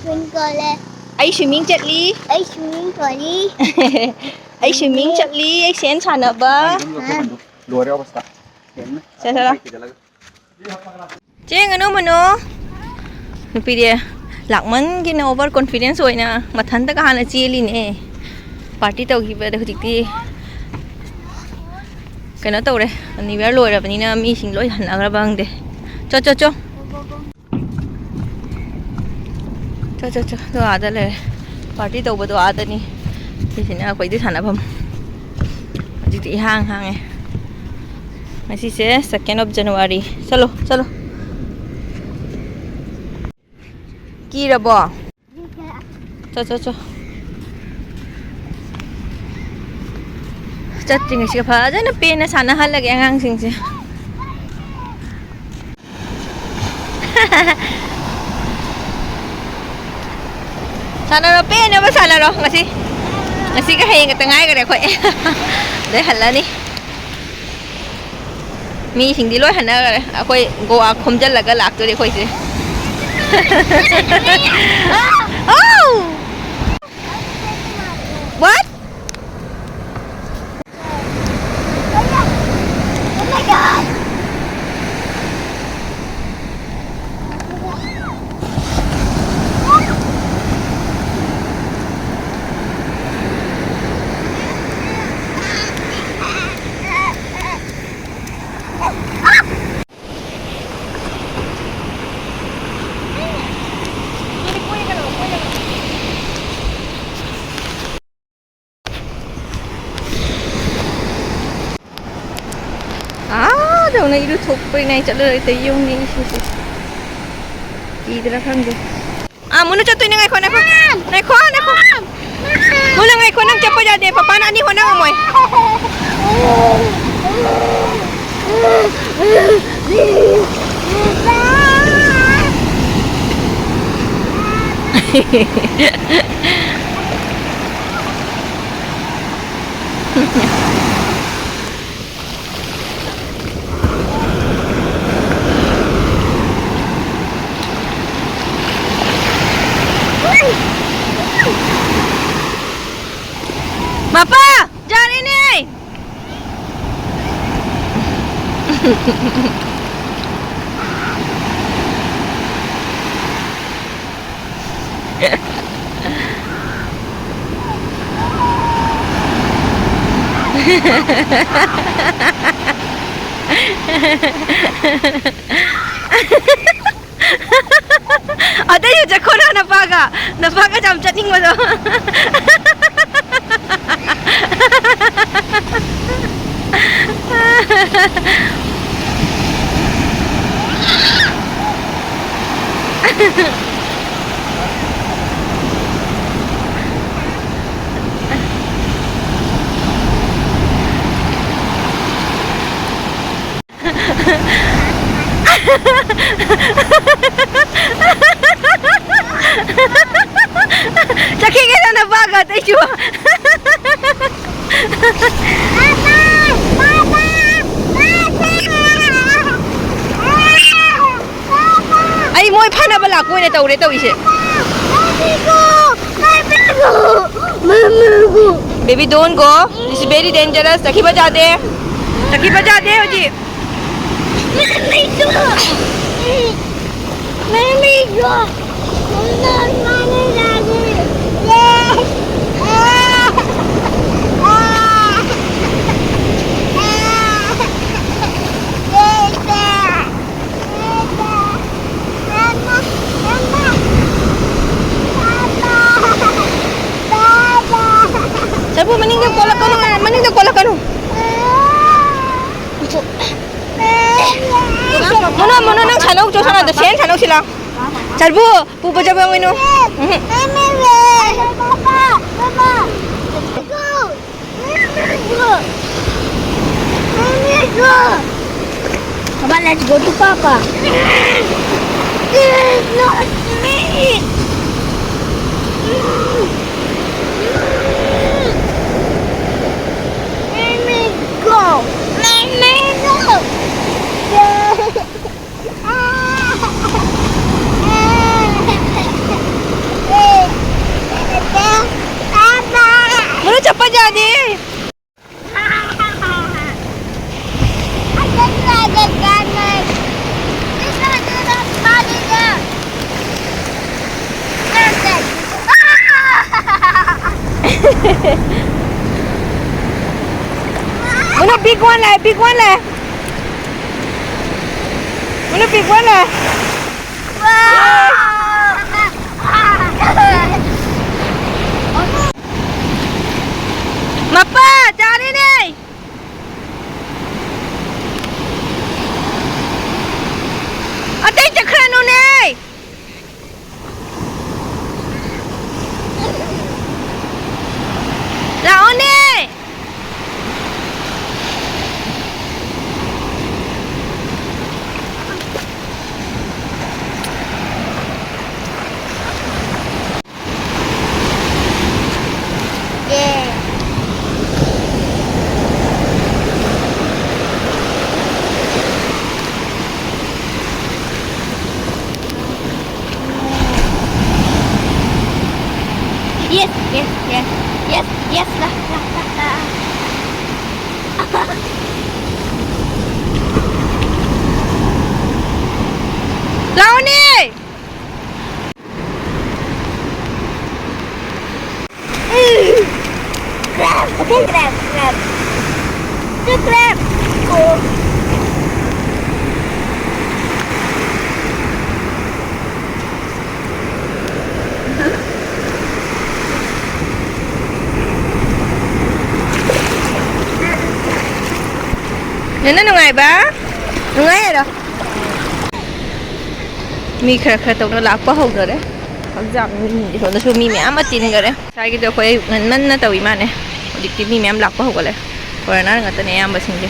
Ai swimming chatli. Ai swimming chatli. Ai sen chana ba. Sala. Cheng ano mano. Nupi dia. Lakman gina over confidence hoy na mathanda ka hana cheli ne. Party tau gi ba de hujikti. Kena tau re. Ani ber loi ra bani na mi sing loi han agra bang de. Cho. Cho. To ada le. Party tau ba do ada ni. Thì sina koi di thana pham. Hujikti hang e. Masi se 2nd of January. Chalo. Ki ra bo. Cho. Chatting is ka na pena sana halagi ang sing si. Sana ro pena ba sana ro ngasi ka hay ngatangai ka re khoi. Dai hala ni. Mi sing di loi hana ka akoi go a khomjal laga lak to re khoi se. Oh! What? Oh my god! Đầu này được thuộc bên này trả lời tới yêu đi đi ra khăn đi muốn nó cho tôi này khó muốn là ngày khó năng chấp bây giờ để papa nó đi hoa năng rồi Papa, jangan ini. Ada yung jakona napaga jam chatting mo do. Caki kita napaga tayo siya. Ay mo ipana bala ko na tawre taw isi. Baby don't go. This is very dangerous. Taki baja de oji. Mami go. Sabu meninggal kolak kanu. Mana nang sanau jo sana sen sanau sila. Sabu pu baja bang minu. Come on, let's go to Papa. Not me. Let me go. di. Mana big one lah, big one lah. Mana big one lah. Mapa, cari ni. Ada yang cakap ni. Lawan ni. Yes, yes, yes, yes, yes lah, lah, lah, lah. Lawan ni. Grab, okay, grab, grab. Just grab. Oh. Nana nungai ba? Nungai rồi. Mi khờ khờ tàu nó lạc quá hậu rồi đấy. Học giảm thì nó xuống mi mẹ mất tin rồi đấy. Sai cái điều khơi ngân mân nó tàu ý mà này. Đi tìm mi mẹ lạc quá hậu rồi. Rồi nó người ta này em mà xin đi.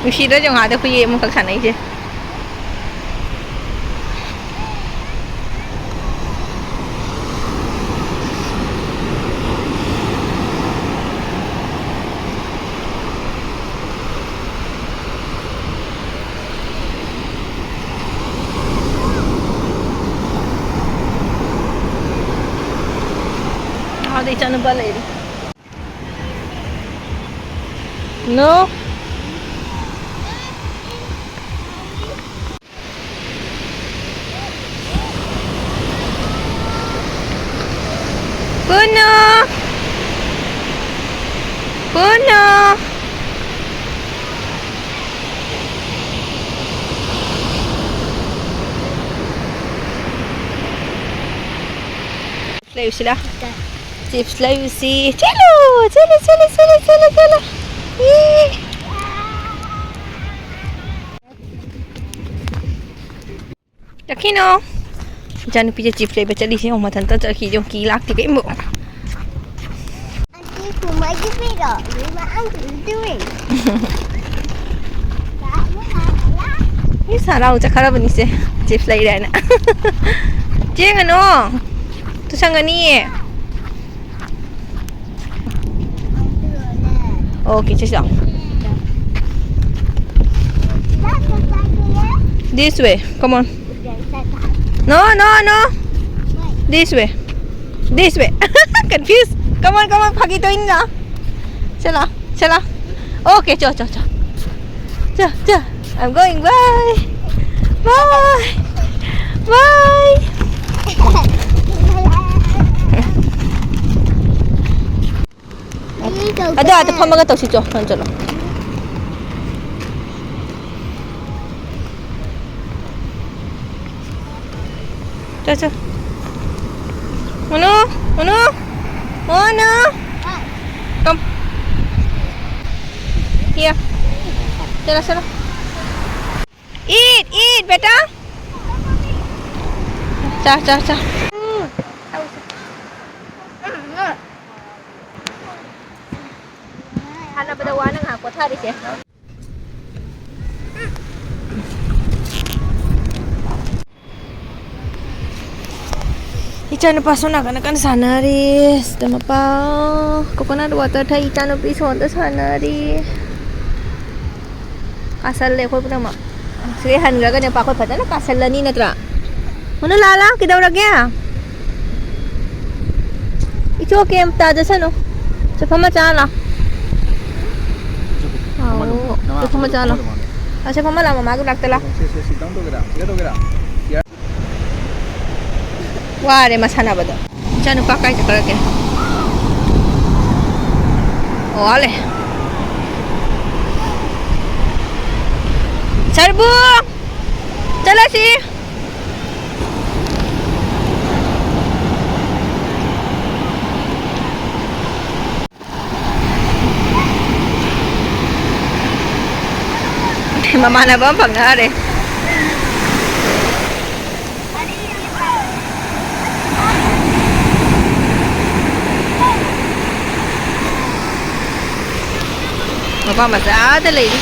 Mesti dah jangan ada kuih muka sana aja. Ada ikan balai. No. Puno. Puno. Layu sila. Chips layu si. Celo, celo, celo, celo, celo, celo. Yakino. Jangan lupa chips layu baca di sini. Oma tante tak kiri jom kilak tiga ibu. Auntie, who might you pick up? What uncle is doing? Ini sarau cakap apa ni sih? Chips layu dah nak. Jangan no. Tu sangat ni. Okay, just down. This way. Come on. No, no, no. This way. This way. Confused. Come on, come on. Pagi tu ini lah. Chala, chala. Okay, cho, cho, cho. Cho, cho. I'm going. Bye. Bye. Bye. Ada pamagat tau si Jo. Nandiyan lang. Cha. Ano? Ano? Ano? Come. Here. Chala. Eat, beta. Cha. Hana badawa nang hakot hari siya. Ikan pasok na kan sana ris. Tama pa. Coconut water thay ikan piso on sana ri. Kasal le ko na ma. Sige, hangraga na pa ako. Pata na kasalani na tra. Ano lala? Kidawragya. It's okay, I'm tada sa no. Sa pamachala. Oo. Sa pamachala. Sa pamala, mamago nagtala. Ware, mas hanap ba do? Diyan upakay sa karake. Oh, ale. Sarbuk! Chala si. Mama na ba ang pangyari? Mapamasada lady.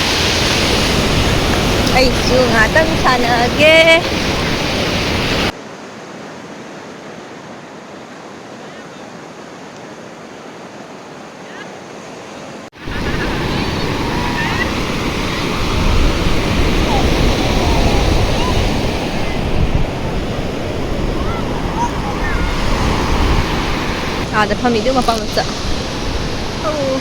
Ay, sungatan sana age. Ada pamilya mapamasa. Oh.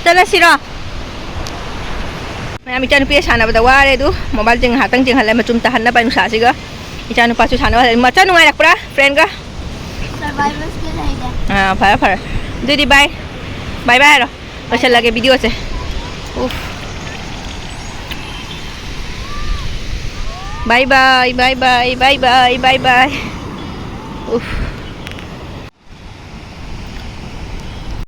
Tala sira. May ami chanu piya sana badaware du. Mobile jeng hatang jeng halai macum tahan na pa nu sasiga. Ichanu pasu sana macam nu ngai rakpra friend ka. Survival skill है क्या? हाँ fire fire. दीदी bye. Bye bye रो. अच्छा लगे video से. उफ. Bye bye bye bye bye bye bye bye. Uff.